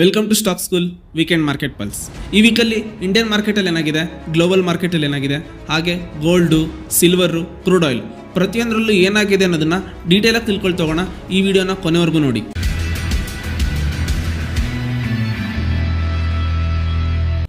Welcome to stock school weekend market pulse. ಈ weekly Indian ಮಾರ್ಕೆಟಲ್ಲಿ ಏನಾಗಿದೆ, ಗ್ಲೋಬಲ್ ಮಾರ್ಕೆಟಲ್ಲಿ ಏನಾಗಿದೆ, ಹಾಗೆ ಗೋಲ್ಡು, ಸಿಲ್ವರು, ಕ್ರೂಡ್ ಆಯಿಲ್ ಪ್ರತಿಯೊಂದರಲ್ಲೂ ಏನಾಗಿದೆ ಅನ್ನೋದನ್ನ ಡೀಟೇಲಾಗಿ ತಿಳ್ಕೊಳ್ತಾ ಹೋಗೋಣ. ಈ ವಿಡಿಯೋನ ಕೊನೆವರೆಗೂ ನೋಡಿ.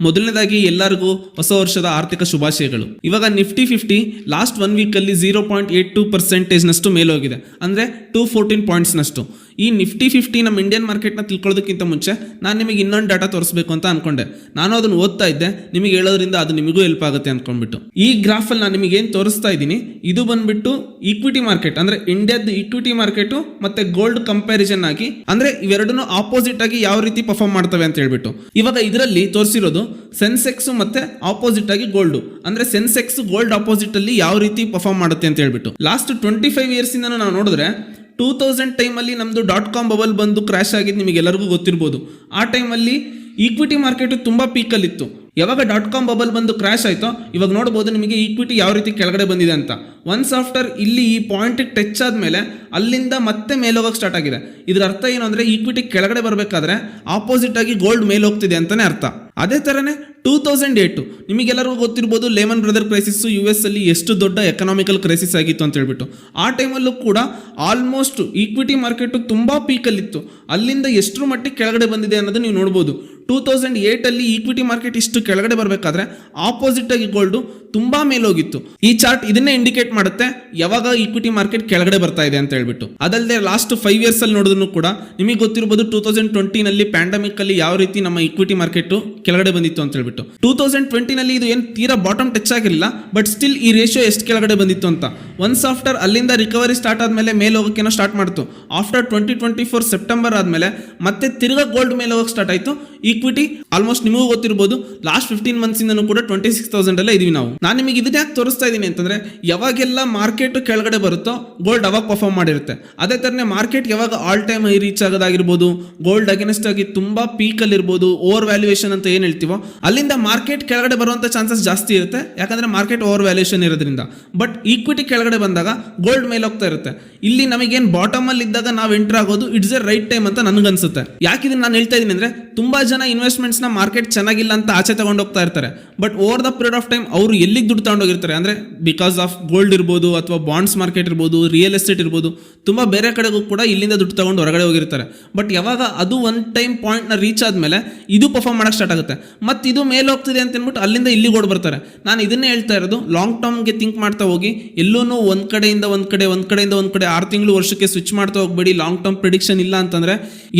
ಮೊದಲನೇದಾಗಿ ಎಲ್ಲರಿಗೂ ಹೊಸ ವರ್ಷದ ಆರ್ಥಿಕ ಶುಭಾಶಯಗಳು. ಇವಾಗ ನಿಫ್ಟಿ 50 ಲಾಸ್ಟ್ 1 ವೀಕಲ್ಲಿ 0.82% ಮೇಲೋಗಿದೆ, ಅಂದರೆ 214 ಪಾಯಿಂಟ್ಸ್ನಷ್ಟು. ಈ ನಿಫ್ಟಿ 50 ನಮ್ಮ ಇಂಡಿಯನ್ ಮಾರ್ಕೆಟ್ನ ತಿಳ್ಕೊಳ್ಳೋದಕ್ಕಿಂತ ಮುಂಚೆ ನಾನು ನಿಮಗೆ ಇನ್ನೊಂದು ಡಾಟಾ ತೋರಿಸಬೇಕು ಅಂತ ಅನ್ಕೊಂಡೆ. ನಾನು ಅದನ್ನು ಓದ್ತಾ ಇದ್ದೆ, ನಿಮಗೆ ಹೇಳೋದ್ರಿಂದ ಅದು ನಿಮಗೂ ಹೆಲ್ಪ್ ಆಗುತ್ತೆ ಅಂದ್ಕೊಂಡ್ಬಿಟ್ಟು ಈ ಗ್ರಾಫಲ್ಲಿ ನಾನು ನಿಮಗೆ ಏನು ತೋರಿಸ್ತಾ ಇದ್ದೀನಿ, ಇದು ಬಂದ್ಬಿಟ್ಟು ಈಕ್ವಿಟಿ ಮಾರ್ಕೆಟ್, ಅಂದರೆ ಇಂಡಿಯಾದ ಈಕ್ವಿಟಿ ಮಾರ್ಕೆಟು ಮತ್ತೆ ಗೋಲ್ಡ್ ಕಂಪ್ಯಾರಿಸನ್ ಆಗಿ, ಅಂದರೆ ಇವೆರಡನ್ನು ಆಪೋಸಿಟ್ ಆಗಿ ಯಾವ ರೀತಿ ಪರ್ಫಾರ್ಮ್ ಮಾಡ್ತವೆ ಅಂತ ಹೇಳ್ಬಿಟ್ಟು. ಇವಾಗ ಇದರಲ್ಲಿ ತೋರಿಸಿರೋದು ಸೆನ್ಸೆಕ್ಸ್ ಮತ್ತೆ ಆಪೋಸಿಟ್ ಆಗಿ ಗೋಲ್ಡ್, ಅಂದ್ರೆ ಸೆನ್ಸೆಕ್ಸ್ ಗೋಲ್ಡ್ ಆಪೋಸಿಟ್ ಅಲ್ಲಿ ಯಾವ ರೀತಿ ಪರ್ಫಾರ್ಮ್ ಮಾಡುತ್ತೆ ಅಂತ ಹೇಳ್ಬಿಟ್ಟು. ಲಾಸ್ಟ್ 25 ಇಯರ್ಸ್ ಇಂದ ನಾವು ನೋಡಿದ್ರೆ 2000 ಟೈಮಲ್ಲಿ ನಮ್ದು .com ಬಬಲ್ ಬಂದು ಕ್ರಾಶ್ ಆಗಿದ್ದು ನಿಮಗೆ ಎಲ್ಲರಿಗೂ ಗೊತ್ತಿರ್ಬೋದು. ಆ ಟೈಮಲ್ಲಿ ಈಕ್ವಿಟಿ ಮಾರ್ಕೆಟ್ ತುಂಬಾ ಪೀಕಲ್ಲಿತ್ತು. ಯಾವಾಗ .com ಬಬಲ್ ಬಂದು ಕ್ರಾಶ್ ಆಯ್ತೋ, ಇವಾಗ ನೋಡ್ಬೋದು ನಿಮಗೆ ಈಕ್ವಿಟಿ ಯಾವ ರೀತಿ ಕೆಳಗಡೆ ಬಂದಿದೆ ಅಂತ. ಒನ್ಸ್ ಆಫ್ಟರ್ ಇಲ್ಲಿ ಈ ಪಾಯಿಂಟ್ ಟಚ್ ಆದ್ಮೇಲೆ ಅಲ್ಲಿಂದ ಮತ್ತೆ ಮೇಲೋಗಕ್ಕೆ ಸ್ಟಾರ್ಟ್ ಆಗಿದೆ. ಇದರ ಅರ್ಥ ಏನು ಅಂದ್ರೆ ಈಕ್ವಿಟಿ ಕೆಳಗಡೆ ಬರಬೇಕಾದ್ರೆ ಆಪೋಸಿಟ್ ಆಗಿ ಗೋಲ್ಡ್ ಮೇಲೋಗ್ತಿದೆ ಅಂತಾನೆ ಅರ್ಥ. ಅದೇ ತರನೇ 2008 ನಿಮಗೆಲ್ಲರಿಗೂ ಗೊತ್ತಿರ್ಬೋದು, ಲೇಮನ್ ಬ್ರದರ್ ಕ್ರೈಸಿಸ್ US ಅಲ್ಲಿ ಎಷ್ಟು ದೊಡ್ಡ ಎಕನಾಮಿಕಲ್ ಕ್ರೈಸಿಸ್ ಆಗಿತ್ತು ಅಂತ ಹೇಳ್ಬಿಟ್ಟು. ಆ ಟೈಮಲ್ಲೂ ಕೂಡ ಆಲ್ಮೋಸ್ಟ್ ಈಕ್ವಿಟಿ ಮಾರ್ಕೆಟ್ ತುಂಬಾ ಪೀಕಲ್ಲಿತ್ತು. ಅಲ್ಲಿಂದ ಎಷ್ಟರ ಮಟ್ಟಿಗೆ ಕೆಳಗಡೆ ಬಂದಿದೆ ಅನ್ನೋದು ನೀವು ನೋಡ್ಬೋದು. 2008 ಅಲ್ಲಿ ಈಕ್ವಿಟಿ ಮಾರ್ಕೆಟ್ ಇಷ್ಟು ಕೆಳಗಡೆ ಬರಬೇಕಾದ್ರೆ ಆಪೋಸಿಟ್ ಆಗಿ ಗೋಲ್ಡ್ ತುಂಬಾ ಮೇಲೋಗಿತ್ತು. ಈ ಚಾರ್ಟ್ ಇದನ್ನೇ ಇಂಡಿಕೇಟ್ ಮಾಡುತ್ತೆ ಯಾವಾಗ ಈಕ್ವಿಟಿ ಮಾರ್ಕೆಟ್ ಕೆಳಗಡೆ ಬರ್ತಾ ಇದೆ ಅಂತ ಹೇಳ್ಬಿಟ್ಟು. ಅದಲ್ಲದೆ ಲಾಸ್ಟ್ 5 ಇಯರ್ಸ್ ಅಲ್ಲಿ ನೋಡಿದ್ರು ಕೂಡ ನಿಮಗೆ ಗೊತ್ತಿರಬಹುದು 2020 ನಲ್ಲಿ ಪ್ಯಾಂಡಮಿಕ್ ಅಲ್ಲಿ ಯಾವ ರೀತಿ ನಮ್ಮ ಈಕ್ವಿಟಿ ಮಾರ್ಕೆಟ್ ಕೆಳಗಡೆ ಬಂದಿತ್ತು ಅಂತ ಹೇಳ್ಬಿಟ್ಟು. 2020 ನಲ್ಲಿ ಇದು ಏನು ತೀರಾ ಬಾಟಮ್ ಟಚ್ ಆಗಿರಲಿಲ್ಲ, ಬಟ್ ಸ್ಟಿಲ್ ಈ ರೇಷಿಯೋ ಎಷ್ಟು ಕೆಳಗಡೆ ಬಂದಿತ್ತು ಅಂತ. ಒನ್ಸ್ ಆಫ್ಟರ್ ಅಲ್ಲಿಂದ ರಿಕವರಿ ಸ್ಟಾರ್ಟ್ ಆದ್ಮೇಲೆ ಮೇಲೆ ಹೋಗೋಕೆ ಸ್ಟಾರ್ಟ್ ಮಾಡ್ತು. ಆಫ್ಟರ್ 2024 ಸೆಪ್ಟೆಂಬರ್ ಆದ್ಮೇಲೆ ಮತ್ತೆ ತಿರ್ಗಾ ಗೋಲ್ಡ್ ಮೇಲೆ ಹೋಗಕ್ಕೆ ಸ್ಟಾರ್ಟ್ ಆಯ್ತು. ಈಕ್ವಿಟಿ ಆಲ್ಮೋಸ್ಟ್ ನಿಮಗೂ ಗೊತ್ತಿರಬಹುದು ಲಾಸ್ಟ್ 15 ಮಂತ್ಸ್ ಇಂದನೂ ಕೂಡ 26,000 ಅಲ್ಲೇ ಇದೀವಿ ನಾವು. ನಾನು ನಿಮಗೆ ಇದನ್ನ ಯಾಕೆ ತೋರಿಸ್ತಾ ಇದ್ದೀನಿ ಅಂತಂದ್ರೆ, ಯಾವಾಗೆಲ್ಲ ಮಾರ್ಕೆಟ್ ಕೆಳಗಡೆ ಬರುತ್ತೋ ಗೋಲ್ಡ್ ಅವಾಗ ಪರ್ಫಾರ್ಮ್ ಮಾಡಿರುತ್ತೆ. ಅದೇ ತರನೇ ಮಾರ್ಕೆಟ್ ಯಾವಾಗ ಆಲ್ ಟೈಮ್ ಹೈ ರೀಚ್ ಆಗೋದಾಗಿರ್ಬೋದು, ಗೋಲ್ಡ್ ಅಗೇನ್ಸ್ಟ್ ಆಗಿ ತುಂಬಾ ಪೀಕ್ ಅಲ್ಲಿ ಇರ್ಬೋದು, ಓವರ್ ವ್ಯಾಲ್ಯೂಯೇಷನ್ ಅಂತ ಏನ್ ಹೇಳ್ತೀವೋ, ಅಲ್ಲಿಂದ ಮಾರ್ಕೆಟ್ ಕೆಳಗಡೆ ಬರುವಂತ ಚಾನ್ಸಸ್ ಜಾಸ್ತಿ ಇರುತ್ತೆ, ಯಾಕಂದ್ರೆ ಮಾರ್ಕೆಟ್ ಓವರ್ ವ್ಯಾಲ್ಯೂಯೇಷನ್ ಇರೋದ್ರಿಂದ. ಬಟ್ ಈಕ್ವಿಟಿ ಕೆಳಗಡೆ ಬಂದಾಗ ಗೋಲ್ಡ್ ಮೇಲೆ ಹೋಗ್ತಾ ಇರುತ್ತೆ. ಇಲ್ಲಿ ನಮಗೇನು ಬಾಟಮ್ ಅಲ್ಲಿ ಇದ್ದಾಗ ನಾವು ಎಂಟರ್ ಆಗೋದು ಇಟ್ಸ್ ಎ ರೈಟ್ ಟೈಮ್ ಅಂತ ನನಗನ್ಸುತ್ತೆ. ಯಾಕೆ ಇದನ್ನ ನಾನು ಹೇಳ್ತಾ ಇದ್ದೀನಿ ಅಂದ್ರೆ, ತುಂಬಾ ಜನ ಇನ್ವೆಸ್ಟ್ಮೆಂಟ್ಸ್ ನ ಮಾರ್ಕೆಟ್ ಚೆನ್ನಾಗಿಲ್ಲ ಅಂತ ಆಚೆ ತಗೊಂಡು ಹೋಗ್ತಾ ಇರ್ತಾರೆ. But over the period of time ಅವರು ಎಲ್ಲಿಗೆ ದುಡ್ಡು ತಗೊಂಡೋಗಿರ್ತಾರೆ ಅಂದ್ರೆ, ಬಿಕಾಸ್ ಆಫ್ ಗೋಲ್ಡ್ ಇರ್ಬೋದು, ಅಥವಾ ಬಾಂಡ್ಸ್ ಮಾರ್ಕೆಟ್ ಇರ್ಬೋದು, ರಿಯಲ್ ಎಸ್ಟೇಟ್ ಇರ್ಬೋದು, ತುಂಬಾ ಬೇರೆ ಕಡೆಗೂ ಕೂಡ ಇಲ್ಲಿಂದ ದುಡ್ಡು ತಗೊಂಡು ಹೊರಗಡೆ ಹೋಗಿರ್ತಾರೆ. ಬಟ್ ಯಾವಾಗ ಅದು ಒನ್ ಟೈಮ್ ಪಾಯಿಂಟ್ ನ ರೀಚ್ ಆದ್ಮೇಲೆ ಇದು ಪರ್ಫಾರ್ಮ್ ಮಾಡಕ್ ಸ್ಟಾರ್ಟ್ ಆಗುತ್ತೆ. ಮತ್ತೆ ಇದು ಮೇಲೆ ಹೋಗ್ತಿದೆ ಅಂತ ಅಂದ್ಬಿಟ್ಟು ಅಲ್ಲಿಂದ ಇಲ್ಲಿಗೆ ಓಡ್ ಬರ್ತಾರೆ. ನಾನು ಇದನ್ನೇ ಹೇಳ್ತಾ ಇರೋದು, ಲಾಂಗ್ ಟರ್ಮ್ಗೆ ಥಿಂಕ್ ಮಾಡ್ತಾ ಹೋಗಿ. ಎಲ್ಲೂನು ಒಂದ್ ಕಡೆಯಿಂದ ಒಂದ್ ಕಡೆ 6 ತಿಂಗಳು ವರ್ಷಕ್ಕೆ ಸ್ವಿಚ್ ಮಾಡ್ತಾ ಹೋಗ್ಬೇಡಿ. ಲಾಂಗ್ ಟರ್ಮ್ ಪ್ರಿಡಿಕ್ಷನ್ ಇಲ್ಲ ಅಂತಂದ್ರೆ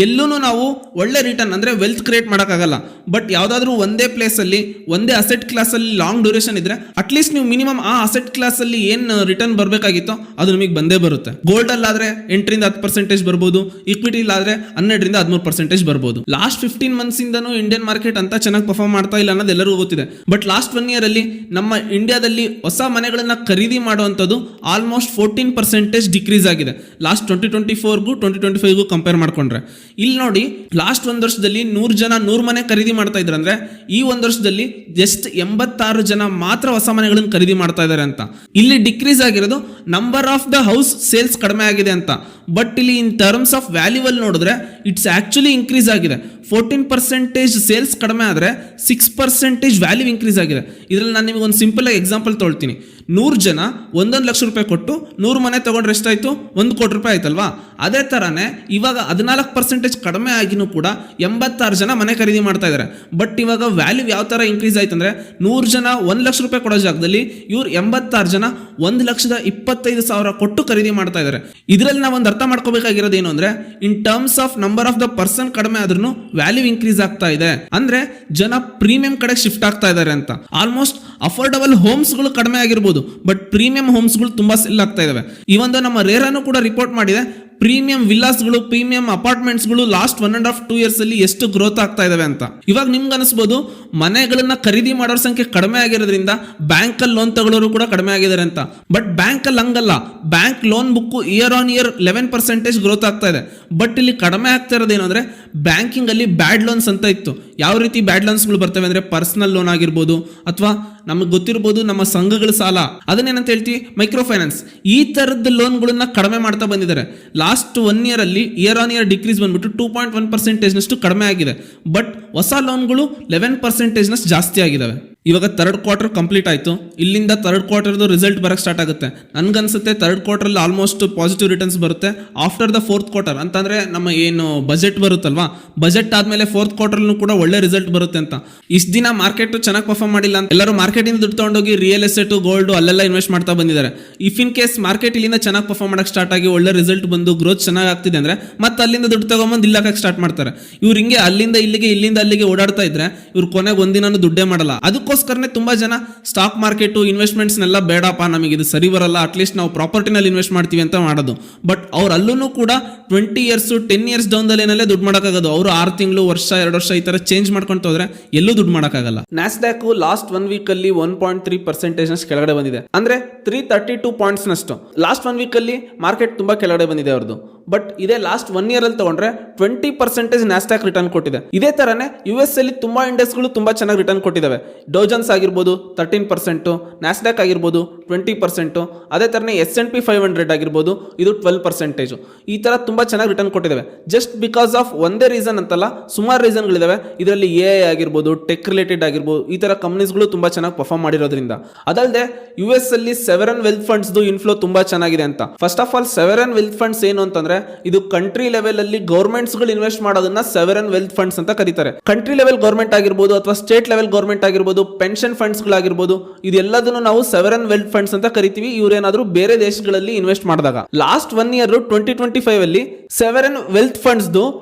ಎಲ್ಲೂನು ನಾವು ಒಳ್ಳೆ ರಿಟರ್ನ್ ಅಂದ್ರೆ ವೆಲ್ತ್ ಕ್ರಿಯೇಟ್ ಮಾಡೋಕ್ಕಾಗಲ್ಲ. ಬಟ್ ಯಾವ್ದಾದ್ರು ಒಂದೇ ಪ್ಲೇಸ್ ಅಲ್ಲಿ, ಒಂದೇ ಅಸೆಟ್ ಕ್ಲಾಸ್ ಅಲ್ಲಿ ಲಾಂಗ್ ಡ್ಯೂರೇಷನ್ ಇದ್ರೆ ಅಟ್ಲೀಸ್ಟ್ ನೀವು ಮಿನಿಮಮ್ ಆ ಅಸೆಟ್ ಕ್ಲಾಸ್ ಅಲ್ಲಿ ಏನ್ ರಿಟರ್ನ್ ಬರಬೇಕಾಗಿತ್ತೋ ಅದು ನಿಮಗೆ ಬಂದೇ ಬರುತ್ತೆ. ಗೋಲ್ಡ್ ಅಲ್ಲಿ ಆದ್ರೆ 8ರಿಂದ 10% ಬರ್ಬೋದು, ಈಕ್ವಿಟಿ ಆದ್ರೆ 12ರಿಂದ 13% ಬರ್ಬೋದು. ಲಾಸ್ಟ್ 15 ಮಂತ್ಸ್ ಇಂದನೂ ಇಂಡಿಯನ್ ಮಾರ್ಕೆಟ್ ಅಂತ ಚೆನ್ನಾಗಿ ಪರ್ಫಾರ್ಮ್ ಮಾಡ್ತಾ ಇಲ್ಲ ಅನ್ನೋದು ಎಲ್ಲರಿಗೂ ಗೊತ್ತಿದೆ. ಬಟ್ ಲಾಸ್ಟ್ 1 ಇಯರ್ ಅಲ್ಲಿ ನಮ್ಮ ಇಂಡಿಯಾದಲ್ಲಿ ಹೊಸ ಮನೆಗಳನ್ನ ಖರೀದಿ ಮಾಡುವಂತದ್ದು ಆಲ್ಮೋಸ್ಟ್ 14% ಡಿಕ್ರೀಸ್ ಆಗಿದೆ ಲಾಸ್ಟ್ 2024ಗೂ 2025ಗೂ ಕಂಪೇರ್ ಮಾಡ್ಕೊಂಡ್ರೆ. ಇಲ್ಲಿ ನೋಡಿ, ಲಾಸ್ಟ್ 1 ವರ್ಷದಲ್ಲಿ 100 ಜನ 100 ಮನೆ ಖರೀದಿ ಮಾಡ್ತಾ ಇದ್ರು ಅಂದ್ರೆ, ಈ 1 ವರ್ಷದಲ್ಲಿ ಜಸ್ಟ್ 86 ಜನ ಮಾತ್ರ ಹೊಸ ಮನೆಗಳನ್ನು ಖರೀದಿ ಮಾಡ್ತಾ ಇದ್ದಾರೆ ಅಂತ. ಇಲ್ಲಿ ಡಿಕ್ರೀಸ್ ಆಗಿರೋದು number of the house sales ಕಡಿಮೆ ಆಗಿದೆ ಅಂತ. ಬಟ್ ಇಲ್ಲಿ ಇನ್ ಟರ್ಮ್ಸ್ ಆಫ್ ವ್ಯಾಲ್ಯೂ ಅಲ್ಲಿ ನೋಡಿದ್ರೆ ಇಟ್ಸ್ ಆಕ್ಚುಲಿ ಇನ್ಕ್ರೀಸ್ ಆಗಿದೆ. 14% ಸೇಲ್ಸ್ ಕಡಿಮೆ ಆದರೆ 6% ವ್ಯಾಲ್ಯೂ ಇನ್ಕ್ರೀಸ್ ಆಗಿದೆ. ಇದರಲ್ಲಿ ನಾನು ನಿಮಗೆ ಒಂದು ಸಿಂಪಲ್ ಆಗಿ ಎಕ್ಸಾಂಪಲ್ ತೊಗೊಳ್ತೀನಿ. 100 ಜನ 1 ಲಕ್ಷ ರೂಪಾಯಿ ಕೊಟ್ಟು 100 ಮನೆ ತಗೊಂಡ್ರೆ ಎಷ್ಟಾಯ್ತು? 1 ಕೋಟಿ ರೂಪಾಯಿ ಆಯ್ತಲ್ವಾ? ಅದೇ ತರಾನೇ ಇವಾಗ 14% ಕಡಿಮೆ ಆಗಿನೂ ಕೂಡ 86 ಜನ ಮನೆ ಖರೀದಿ ಮಾಡ್ತಾ ಇದ್ದಾರೆ. ಬಟ್ ಇವಾಗ ವ್ಯಾಲ್ಯೂ ಯಾವ ತರ ಇನ್ಕ್ರೀಸ್ ಆಯ್ತು ಅಂದ್ರೆ, 100 ಜನ 1 ಲಕ್ಷ ರೂಪಾಯಿ ಕೊಡೋ ಜಾಗದಲ್ಲಿ ಇವ್ರು 86 ಜನ 1,25,000 ಕೊಟ್ಟು ಖರೀದಿ ಮಾಡ್ತಾ ಇದ್ದಾರೆ. ಇದರಲ್ಲಿ ನಾವು ಒಂದು ಅರ್ಥ ಮಾಡ್ಕೋಬೇಕಾಗಿರೋದು ಏನು ಅಂದ್ರೆ, in terms of number of the person ಕಡಿಮೆ ಆದ್ರೂ ವ್ಯಾಲ್ಯೂ ಇನ್ಕ್ರೀಸ್ ಆಗ್ತಾ ಇದೆ. ಅಂದ್ರೆ ಜನ ಪ್ರೀಮಿಯಂ ಕಡೆ ಶಿಫ್ಟ್ ಆಗ್ತಾ ಇದ್ದಾರೆ ಅಂತ. ಆಲ್ಮೋಸ್ಟ್ ಅಫೋರ್ಡಬಲ್ ಹೋಮ್ಸ್ ಗಳು ಕಡಿಮೆ ಆಗಿರ್ಬೋದು, ಬಟ್ ಪ್ರೀಮಿಯಂ ಹೋಮ್ಸ್ ಗಳು ತುಂಬಾ ಸೆಲ್ ಆಗ್ತಾ ಇದಾವೆ. ಈ ಒಂದು ನಮ್ಮ ರೇರಾನು ಕೂಡ ರಿಪೋರ್ಟ್ ಮಾಡಿದೆ, ಪ್ರೀಮಿಯಂ ವಿಲ್ಲಾಸ್ಗಳು, ಪ್ರೀಮಿಯಂ ಅಪಾರ್ಟ್ಮೆಂಟ್ಸ್ಗಳು ಲಾಸ್ಟ್ 1.5-2 ಇಯರ್ಸ್ ಅಲ್ಲಿ ಎಷ್ಟು ಗ್ರೋತ್ ಆಗ್ತಾ ಇದಾವೆ ಅಂತ. ಇವಾಗ ನಿಮ್ಗೆ ಅನಿಸ್ಬೋದು, ಮನೆಗಳನ್ನ ಖರೀದಿ ಮಾಡೋರ ಸಂಖ್ಯೆ ಕಡಿಮೆ ಆಗಿರೋದ್ರಿಂದ ಬ್ಯಾಂಕ್ ಅಲ್ಲಿ ಲೋನ್ ತಗೊಳ್ಳೋರು ಕೂಡ ಕಡಿಮೆ ಆಗಿದ್ದಾರೆ ಅಂತ. ಬಟ್ ಬ್ಯಾಂಕ್ ಅಲ್ಲಿ ಹಂಗಲ್ಲ. Bank loan book year on year 11% growth ಆಗ್ತಾ ಇದೆ. ಬಟ್ ಇಲ್ಲಿ ಕಡಿಮೆ ಆಗ್ತಾ ಇರೋದೇನು ಅಂದ್ರೆ, ಬ್ಯಾಂಕಿಂಗ್ ಅಲ್ಲಿ ಬ್ಯಾಡ್ ಲೋನ್ಸ್ ಅಂತ ಇತ್ತು. ಯಾವ ರೀತಿ ಬ್ಯಾಡ್ ಲೋನ್ಸ್ಗಳು ಬರ್ತವೆ ಅಂದ್ರೆ, ಪರ್ಸನಲ್ ಲೋನ್ ಆಗಿರ್ಬೋದು, ಅಥವಾ ನಮಗೆ ಗೊತ್ತಿರಬಹುದು ನಮ್ಮ ಸಂಘಗಳ ಸಾಲ, ಅದನ್ನೇನಂತ ಹೇಳ್ತೀವಿ ಮೈಕ್ರೋ ಫೈನಾನ್ಸ್. ಈ ತರದ ಲೋನ್ಗಳನ್ನ ಕಡಿಮೆ ಮಾಡ್ತಾ ಬಂದಿದ್ದಾರೆ. ಲಾಸ್ಟ್ 1 year ಅಲ್ಲಿ ಇಯರ್ ಆನ್ ಇಯರ್ ಡಿಕ್ರೀಸ್ ಬಂದ್ಬಿಟ್ಟು 2.1% ನಷ್ಟು ಕಡಿಮೆ ಆಗಿದೆ. ಬಟ್ ಹೊಸ ಲೋನ್ಗಳು 11% ನಷ್ಟು ಜಾಸ್ತಿ ಆಗಿದಾವೆ. ಇವಾಗ 3rd quarter ಕಂಪ್ಲೀಟ್ ಆಯಿತು. ಇಲ್ಲಿಂದ 3rd quarterದು ರಿಸಲ್ಟ್ ಬರಕ್ಕೆ ಸ್ಟಾರ್ಟ್ ಆಗುತ್ತೆ. ನನ್ಗನ್ಸುತ್ತೆ 3rd quarteರಲ್ಲಿ ಆಲ್ಮೋಸ್ಟ್ ಪಾಸಿಟಿವ್ ರಿಟರ್ನ್ಸ್ ಬರುತ್ತೆ. ಆಫ್ಟರ್ ದ 4th quarter ಅಂತಂದ್ರೆ ನಮ್ಮ ಏನು ಬಜೆಟ್ ಬರುತ್ತಲ್ವಾ, ಬಜೆಟ್ ಆದ್ಮೇಲೆ 4th quarterಲ್ಲೂ ಕೂಡ ಒಳ್ಳೆ ರಿಸಲ್ಟ್ ಬರುತ್ತೆ ಅಂತ. ಇಷ್ಟು ದಿನ ಮಾರ್ಕೆಟ್ ಚೆನ್ನಾಗಿ ಪರ್ಫಾರ್ಮ್ ಮಾಡಿಲ್ಲ ಅಂತ ಎಲ್ಲರೂ ಮಾರ್ಕೆಟಿಂದ ದುಡ್ಡು ತಗೊಂಡೋಗಿ ರಿಯಲ್ ಎಸ್ಟೇಟ್, ಗೋಲ್ಡ್ ಅಲ್ಲೆಲ್ಲ ಇನ್ವೆಸ್ಟ್ ಮಾಡ್ತಾ ಬಂದಿದ್ದಾರೆ. ಇಫ್ ಇನ್ ಕೇಸ್ ಮಾರ್ಕೆಟ್ ಇಲ್ಲಿಂದ ಚೆನ್ನಾಗಿ ಪರ್ಫಾರ್ಮ್ ಮಾಡಕ್ಕೆ ಸ್ಟಾರ್ಟ್ ಆಗಿ ಒಳ್ಳೆ ರಿಸಲ್ಟ್ ಬಂದು ಗ್ರೋತ್ ಚೆನ್ನಾಗಿ ಆಗ್ತಿದೆ ಅಂದ್ರೆ ಮತ್ತೆ ಅಲ್ಲಿಂದ ದುಡ್ಡು ತಗೊಂಬಂದು ಇಲ್ಲಕ್ಕೆ ಸ್ಟಾರ್ಟ್ ಮಾಡ್ತಾರೆ. ಇವ್ರು ಹಿಂಗೆ ಅಲ್ಲಿಂದ ಇಲ್ಲಿಗೆ ಇಲ್ಲಿಂದ ಅಲ್ಲಿಗೆ ಓಡಾಡ್ತಾ ಇದ್ರೆ ಇವ್ರು ಕೊನೆಗೆ ಒಂದಿನೂ ದುಡ್ಡೇ ಮಾಡಲ್ಲ. ಅದಕ್ಕೋಸ್ಕರನೇ ತುಂಬಾ ಜನ ಸ್ಟಾಕ್ ಮಾರ್ಕೆಟ್ ಇನ್ವೆಸ್ಟ್ಮೆಂಟ್ಸ್ನೆಲ್ಲ ಬೇಡಪ್ಪ, ನಮಗೆ ಇದು ಸರಿ ಬರಲ್ಲ, ಅಟ್ಲೀಸ್ಟ್ ನಾವು ಪ್ರಾಪರ್ಟಿನಲ್ಲಿ ಇನ್ವೆಸ್ಟ್ ಮಾಡ್ತೀವಿ ಅಂತ ಮಾಡೋದು. ಬಟ್ ಅವ್ರು ಅಲ್ಲೂ ಕೂಡ 20 years 10 years ಡೌನ್ದಲ್ಲೇನಲ್ಲೇ ದುಡ್ಡು ಮಾಡೋಕ್ಕಾಗೋದು. ಅವರು 6 ತಿಂಗಳು, ವರ್ಷ, 2 ವರ್ಷ ಈ ತರ ಚೇಂಜ್ ಮಾಡ್ಕೊಂತ ಹೋದ್ರೆ ಎಲ್ಲೂ ದುಡ್ಡು ಮಾಡೋಕ್ಕಾಗಲ್ಲ. ನ್ಯಾಸ್ಡ್ಯಾಕ್ ಲಾಸ್ಟ್ 1 week ಅಲ್ಲಿ 1.3% ನಷ್ಟು ಕೆಳಗಡೆ ಬಂದಿದೆ, ಅಂದ್ರೆ 332 ಪಾಯಿಂಟ್ಸ್ ನಷ್ಟು. ಲಾಸ್ಟ್ 1 week ಅಲ್ಲಿ ಮಾರ್ಕೆಟ್ ತುಂಬಾ ಕೆಳಗಡೆ ಬಂದಿದೆ ಅವ್ರದ್ದು. ಬಟ್ ಇದೇ ಲಾಸ್ಟ್ 1 year ಅಲ್ಲಿ ತಗೊಂಡ್ರೆ 20% ನ್ಯಾಸ್ಡ್ಯಾಕ್ ರಿಟರ್ನ್ ಕೊಟ್ಟಿದೆ. ಇದೇ ತರನೇ US ಅಲ್ಲಿ ತುಂಬಾ ಇಂಡೆಕ್ಸ್ಗಳು ತುಂಬಾ ಚೆನ್ನಾಗಿ ರಿಟರ್ನ್ ಕೊಟ್ಟಿದ್ದಾವೆ. ಡೋಜನ್ಸ್ ಆಗಿರ್ಬೋದು 13%, ನ್ಯಾಸ್ಡ್ಯಾಕ್ ಆಗಿರ್ಬೋದು 20%, ಅದೇ ತರನೇ S&P 500 ಆಗಿರ್ಬೋದು ಇದು 12%. ಈ ತರ ತುಂಬಾ ಚೆನ್ನಾಗಿ ರಿಟರ್ನ್ ಕೊಟ್ಟಿದ್ದಾವೆ. ಜಸ್ಟ್ ಬಿಕಾಸ್ ಆಫ್ ಒಂದೇ ರೀಸನ್ ಅಂತಲ್ಲ, ಸುಮಾರು ರೀಸನ್ಗಳಿದಾವೆ. ಇದರಲ್ಲಿ AI ಆಗಿರ್ಬೋದು, ಟೆಕ್ ರಿಲೇಟೆಡ್ ಆಗಿರ್ಬೋದು, ಈ ತರ ಕಂಪನೀಸ್ಗಳು ತುಂಬಾ ಚೆನ್ನಾಗಿ ಪರ್ಫಾರ್ಮ್ ಮಾಡಿರೋದ್ರಿಂದ. ಅದಲ್ಲದೆ US ಅಲ್ಲಿ ಸೆವೆರನ್ ವೆಲ್ತ್ ಫಂಡ್ಸ್ ಇನ್ಫ್ಲೋ ತುಂಬಾ ಚೆನ್ನಾಗಿದೆ ಅಂತ. First of all sovereign wealth funds ಏನು ಅಂತಂದ್ರೆ ಇದು ಕಂಟ್ರಿ ಲೆವೆಲ್ ಅಲ್ಲಿ ಗವರ್ಮೆಂಟ್ಸ್ ಗಳು ಇನ್ವೆಸ್ಟ್ ಮಾಡೋದನ್ನ ಸೆವೆರನ್ ವೆಲ್ತ್ ಫಂಡ್ಸ್ ಅಂತ ಕರೀತಾರೆ. ಕಂಟ್ರಿ ಲೆವೆಲ್ ಗವರ್ಮೆಂಟ್ ಆಗಿರ್ಬೋದು ಅಥವಾ ಸ್ಟೇಟ್ ಲೆವೆಲ್ ಗವರ್ಮೆಂಟ್ ಆಗಿರ್ಬೋದು, ಪೆನ್ಷನ್ ಫಂಡ್ಸ್ ಗಳಾಗಿರ್ಬೋದು, ಇದೆಲ್ಲದನ್ನು ನಾವು ಸೆವೆರನ್ ವೆಲ್ತ್ ಫಂಡ್ಸ್ ಅಂತ ಕರಿತೀವಿ. ಇವರೇನಾದ್ರೂ ಬೇರೆ ದೇಶಗಳಲ್ಲಿ ಇನ್ವೆಸ್ಟ್ ಮಾಡಿದಾಗ. ಲಾಸ್ಟ್ 1 year 2025 ಅಲ್ಲಿ ಸೆವೆರನ್ ವೆಲ್ತ್ ಫಂಡ್ಸ್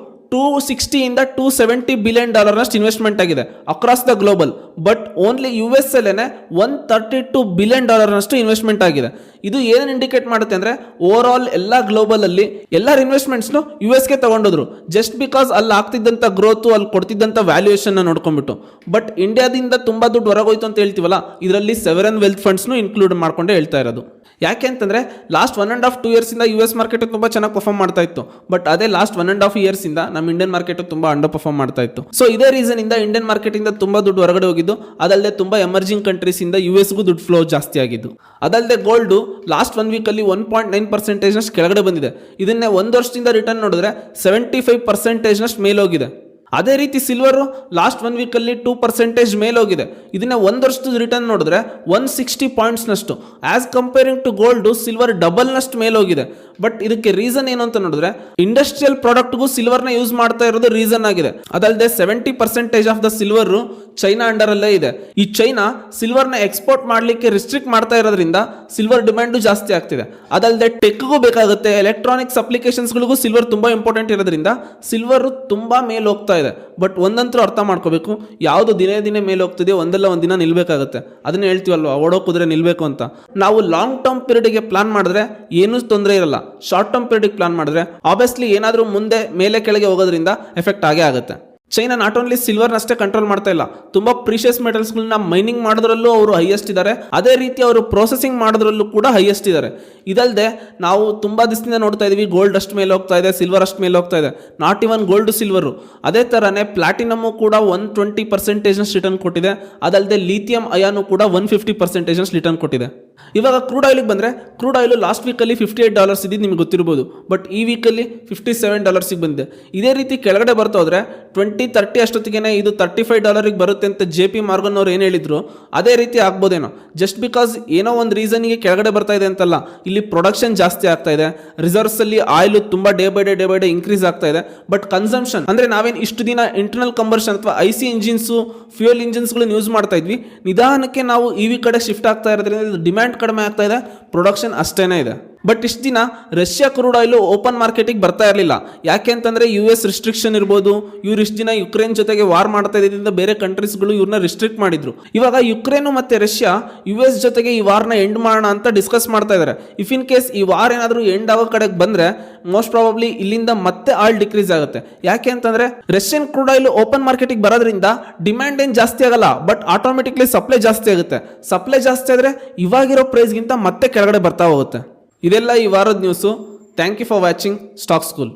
$260 ಇಂದ $270 ಬಿಲಿಯನ್ ನಷ್ಟು ಇನ್ವೆಸ್ಟ್ಮೆಂಟ್ ಆಗಿದೆ across the global. But only US ಅಲ್ಲೇನೆ $132 ಬಿಲಿಯನ್ ನಷ್ಟು ಇನ್ವೆಸ್ಟ್ಮೆಂಟ್ ಆಗಿದೆ. ಇದು ಏನೇನು ಇಂಡಿಕೇಟ್ ಮಾಡುತ್ತೆ ಅಂದ್ರೆ ಓವರ್ ಆಲ್ ಎಲ್ಲ ಗ್ಲೋಬಲ್ ಅಲ್ಲಿ ಎಲ್ಲರ ಇನ್ವೆಸ್ಟ್ಮೆಂಟ್ಸ್ನು US ಗೆ ತಗೊಂಡೋದ್ರು. ಜಸ್ಟ್ ಬಿಕಾಸ್ ಅಲ್ಲಿ ಆಗ್ತಿದ್ದಂಥ ಗ್ರೋತ್, ಅಲ್ಲಿ ಕೊಡ್ತಿದ್ದಂಥ ವ್ಯಾಲ್ಯೂಯೇಷನ್ ನೋಡ್ಕೊಂಡ್ಬಿಟ್ಟು. ಬಟ್ ಇಂಡಿಯಾದಿಂದ ತುಂಬಾ ದುಡ್ಡು ಹೊರಗೋಯ್ತು ಅಂತ ಹೇಳ್ತೀವಲ್ಲ, ಇದರಲ್ಲಿ ಸೆವೆರನ್ ವೆಲ್ತ್ ಫಂಡ್ಸ್ನು ಇನ್ಕ್ಲೂಡ್ ಮಾಡ್ಕೊಂಡೇ ಹೇಳ್ತಾ ಇರೋದು. ಯಾಕೆ ಅಂತಂದ್ರೆ ಲಾಸ್ಟ್ 1.5-2 years ಇಂದ US ಮಾರ್ಕೆಟ್ ತುಂಬಾ ಚೆನ್ನಾಗಿ ಪರ್ಫಾರ್ಮ್ ಮಾಡ್ತಾ ಇತ್ತು. ಬಟ್ ಅದೇ ಲಾಸ್ಟ್ 1.5 years ಇಂದ ನಮ್ಮ ಇಂಡಿಯನ್ ಮಾರ್ಕೆಟ್ ತುಂಬಾ ಅಂಡರ್ ಪರ್ಫಾರ್ಮ್ ಮಾಡ್ತಾ ಇತ್ತು. ಸೊ ಇದೇ ರೀಸನ್ ಇಂದ ಇಂಡಿಯನ್ ಮಾರ್ಕೆಟ್ ಇಂದ ತುಂಬಾ ದುಡ್ಡು ಹೊರಗಡೆ ಹೋಗಿದ್ದು. ಅದಲ್ಲದೆ ತುಂಬಾ ಎಮರ್ಜಿಂಗ್ ಕಂಟ್ರೀಸ್ ಇಂದ US ಗೂ ದುಡ್ಡು ಫ್ಲೋ ಜಾಸ್ತಿ ಆಗಿದ್ದು. ಅದಲ್ಲದೆ ಗೋಲ್ಡ್ ಲಾಸ್ಟ್ 1 week ಅಲ್ಲಿ 1.9% ನಷ್ಟು ಕೆಳಗಡೆ ಬಂದಿದೆ. ಇದನ್ನೇ 1 ವರ್ಷದಿಂದ ರಿಟರ್ನ್ ನೋಡಿದ್ರೆ 75% ನಷ್ಟು ಮೇಲೋಗಿದೆ. ಅದೇ ರೀತಿ ಸಿಲ್ವರ್ ಲಾಸ್ಟ್ 1 week ಅಲ್ಲಿ 2% ಮೇಲೋಗಿದೆ. ಇದನ್ನ 1 ವರ್ಷದ ರಿಟರ್ನ್ ನೋಡಿದ್ರೆ 160 ಪಾಯಿಂಟ್ಸ್ ನಷ್ಟು. As comparing to gold silver double ನಷ್ಟು ಮೇಲೋಗಿದೆ. ಬಟ್ ಇದಕ್ಕೆ ರೀಸನ್ ಏನು ಅಂತ ನೋಡಿದ್ರೆ ಇಂಡಸ್ಟ್ರಿಯಲ್ ಪ್ರಾಡಕ್ಟ್ಗೂ ಸಿಲ್ವರ್ನ ಯೂಸ್ ಮಾಡ್ತಾ ಇರೋದು ರೀಸನ್ ಆಗಿದೆ. ಅದಲ್ಲದೆ 70% of the silver China under ಅಲ್ಲೇ ಇದೆ. ಈ ಚೈನಾ ಸಿಲ್ವರ್ನ ಎಕ್ಸ್ಪೋರ್ಟ್ ಮಾಡ್ಲಿಕ್ಕೆ ರಿಸ್ಟ್ರಿಕ್ಟ್ ಮಾಡ್ತಾ ಇರೋದ್ರಿಂದ ಸಿಲ್ವರ್ ಡಿಮ್ಯಾಂಡು ಜಾಸ್ತಿ ಆಗ್ತಿದೆ. ಅದಲ್ಲದೆ ಟೆಕ್ಗೂ ಬೇಕಾಗುತ್ತೆ, ಎಲೆಕ್ಟ್ರಾನಿಕ್ಸ್ ಅಪ್ಲಿಕೇಶನ್ಸ್ಗಳಿಗೂ ಸಿಲ್ವರ್ ತುಂಬಾ ಇಂಪಾರ್ಟೆಂಟ್ ಇರೋದ್ರಿಂದ ಸಿಲ್ವರ್ ತುಂಬಾ ಮೇಲೆ ಹೋಗ್ತಾ ಇದೆ. ಬಟ್ ಒಂದಂತರೂ ಅರ್ಥ ಮಾಡ್ಕೋಬೇಕು, ಯಾವುದು ದಿನೇ ದಿನೇ ಮೇಲೆ ಹೋಗ್ತಿದೆ ಒಂದಲ್ಲ ಒಂದಿನ ನಿಲ್ಬೇಕಾಗುತ್ತೆ. ಅದನ್ನ ಹೇಳ್ತೀವಲ್ವಾ, ಓಡೋ ಕುದುರೆ ನಿಲ್ಬೇಕು ಅಂತ. ನಾವು ಲಾಂಗ್ ಟರ್ಮ್ ಪೀರಿಯಡ್ಗೆ ಪ್ಲಾನ್ ಮಾಡಿದ್ರೆ ಏನೂ ತೊಂದರೆ ಇರಲ್ಲ. ಶಾರ್ಟ್ ಟರ್ಮ್ ಪೀರಿಯಡ್ ಪ್ಲಾನ್ ಮಾಡಿದ್ರೆ ಆಬ್ವಿಯಸ್ಲಿ ಏನಾದರೂ ಮುಂದೆ ಮೇಲೆ ಕೆಳಗೆ ಹೋಗೋದ್ರಿಂದ ಎಫೆಕ್ಟ್ ಆಗೇ ಆಗುತ್ತೆ. ಚೈನಾ ನಾಟ್ ಓನ್ಲಿ ಸಿಲ್ವರ್ ಅಷ್ಟೇ ಕಂಟ್ರೋಲ್ ಮಾಡ್ತಾ ಇಲ್ಲ, ತುಂಬಾ ಪ್ರೀಶಿಯಸ್ ಮೆಟಲ್ಸ್ಗಳನ್ನ ಮೈನಿಂಗ್ ಮಾಡೋದ್ರಲ್ಲೂ ಅವರು ಹೈಯೆಸ್ಟ್ ಇದ್ದಾರೆ. ಅದೇ ರೀತಿ ಅವರು ಪ್ರೊಸೆಸಿಂಗ್ ಮಾಡೋದ್ರಲ್ಲೂ ಕೂಡ ಹೈಯೆಸ್ಟ್ ಇದ್ದಾರೆ. ಇದಲ್ಲದೆ ನಾವು ತುಂಬಾ ದಿವಸದಿಂದ ನೋಡ್ತಾ ಇದೀವಿ ಗೋಲ್ಡ್ ಅಷ್ಟು ಮೇಲೆ ಹೋಗ್ತಾ ಇದೆ, ಸಿಲ್ವರ್ ಅಷ್ಟು ಮೇಲೆ ಹೋಗ್ತಾ ಇದೆ. Not even gold silver. ಅದೇ ತರನೇ ಪ್ಲಾಟಿನಮ್ ಕೂಡ 120% ರಿಟರ್ನ್ ಕೊಟ್ಟಿದೆ. ಅದಲ್ಲದೆ ಲಿಥಿಯಂ ಅಯಾನು ಕೂಡ 150% ರಿಟರ್ನ್ ಕೊಟ್ಟಿದೆ. ಇವಾಗ ಕ್ರೂಡ್ ಆಯಿಲ್ಗೆ ಬಂದ್ರೆ ಕ್ರೂಡ್ ಆಯಿಲ್ ಲಾಸ್ಟ್ ವೀಕಲ್ಲಿ $58 ಇದ್ದು ನಿಮ್ಗೆ ಗೊತ್ತಿರ್ಬೋದು. ಬಟ್ ಈ ವೀಕಲ್ಲಿ $57 ಬಂದಿದೆ. ಇದೇ ರೀತಿ ಕೆಳಗಡೆ ಬರ್ತಾ ಹೋದ್ರೆ 2030 ಅಷ್ಟೊತ್ತಿಗೆ ಇದು $35 ಬರುತ್ತೆ ಅಂತ JP ಮಾರ್ಗನ್ ಅವ್ರು ಏನು ಹೇಳಿದ್ರು ಅದೇ ರೀತಿ ಆಗ್ಬೋದೇನೋ. ಜಸ್ಟ್ ಬಿಕಾಸ್ ಏನೋ ಒಂದು ರೀಸನ್ಗೆ ಕೆಳಗಡೆ ಬರ್ತಾ ಇದೆ ಅಂತಲ್ಲ, ಇಲ್ಲಿ ಪ್ರೊಡಕ್ಷನ್ ಜಾಸ್ತಿ ಆಗ್ತಾ ಇದೆ. ರಿಸರ್ವ್ಸ್ ಅಲ್ಲಿ ಆಯಿಲ್ ತುಂಬಾ ಡೇ ಬೈ ಡೇ ಇನ್ಕ್ರೀಸ್ ಆಗ್ತಾ ಇದೆ. ಬಟ್ ಕನ್ಸಂಪ್ಷನ್ ಅಂದ್ರೆ ನಾವೇನು ಇಷ್ಟು ದಿನ ಇಂಟರ್ನಲ್ ಕಂಬರ್ಷನ್ ಅಥವಾ IC ಇಂಜಿನ್ಸ್, ಫ್ಯೂಯಲ್ ಇಂಜಿನ್ಸ್ಗಳನ್ನ ಯೂಸ್ ಮಾಡ್ತಾ ಇದ್ವಿ, ನಿಧಾನಕ್ಕೆ ನಾವು EV ಕಡೆ ಶಿಫ್ಟ್ ಆಗ್ತಾ ಇರೋದ್ರಿಂದ ಡಿಮ್ಯಾಂಡ್ ಕಡಿಮೆ ಆಗ್ತಾ ಇದೆ, ಪ್ರೊಡಕ್ಷನ್ ಅಷ್ಟೇನೇ ಇದೆ. ಬಟ್ ಇಷ್ಟು ದಿನ ರಷ್ಯಾ ಕ್ರೂಡ್ ಆಯಿಲ್ ಓಪನ್ ಮಾರ್ಕೆಟಿಗೆ ಬರ್ತಾ ಇರಲಿಲ್ಲ. ಯಾಕೆ ಅಂತಂದ್ರೆ US ರಿಸ್ಟ್ರಿಕ್ಷನ್ ಇರ್ಬೋದು. ಇವ್ರು ಇಷ್ಟು ದಿನ ಯುಕ್ರೇನ್ ಜೊತೆಗೆ ವಾರ್ ಮಾಡ್ತಾ ಇದ್ರಿಂದ ಬೇರೆ ಕಂಟ್ರೀಸ್ಗಳು ಇವ್ರನ್ನ ರಿಸ್ಟ್ರಿಕ್ಟ್ ಮಾಡಿದ್ರು. ಇವಾಗ ಯುಕ್ರೇನು ಮತ್ತೆ ರಷ್ಯಾ US ಜೊತೆಗೆ ಈ ವಾರ್ನ ಎಂಡ್ ಮಾಡೋಣ ಅಂತ ಡಿಸ್ಕಸ್ ಮಾಡ್ತಾ ಇದ್ದಾರೆ. ಇಫ್ ಇನ್ ಕೇಸ್ ಈ ವಾರ್ ಏನಾದರೂ ಎಂಡ್ ಆಗೋ ಕಡೆಗೆ ಬಂದ್ರೆ ಮೋಸ್ಟ್ ಪ್ರಾಬಬ್ಲಿ ಇಲ್ಲಿಂದ ಮತ್ತೆ ಆಯಿಲ್ ಡಿಕ್ರೀಸ್ ಆಗುತ್ತೆ. ಯಾಕೆ ಅಂತಂದ್ರೆ ರಷ್ಯನ್ ಕ್ರೂಡ್ ಆಯಿಲ್ ಓಪನ್ ಮಾರ್ಕೆಟಿಗೆ ಬರೋದ್ರಿಂದ ಡಿಮ್ಯಾಂಡ್ ಏನು ಜಾಸ್ತಿ ಆಗಲ್ಲ, ಬಟ್ ಆಟೋಮೆಟಿಕ್ಲಿ ಸಪ್ಲೈ ಜಾಸ್ತಿ ಆಗುತ್ತೆ. ಸಪ್ಲೈ ಜಾಸ್ತಿ ಆದರೆ ಇವಾಗಿರೋ ಪ್ರೈಸ್ಗಿಂತ ಮತ್ತೆ ಕೆಳಗಡೆ ಬರ್ತಾ ಹೋಗುತ್ತೆ. ಇದೆಲ್ಲ ಈ ವಾರದ news. Thank you for watching stock school.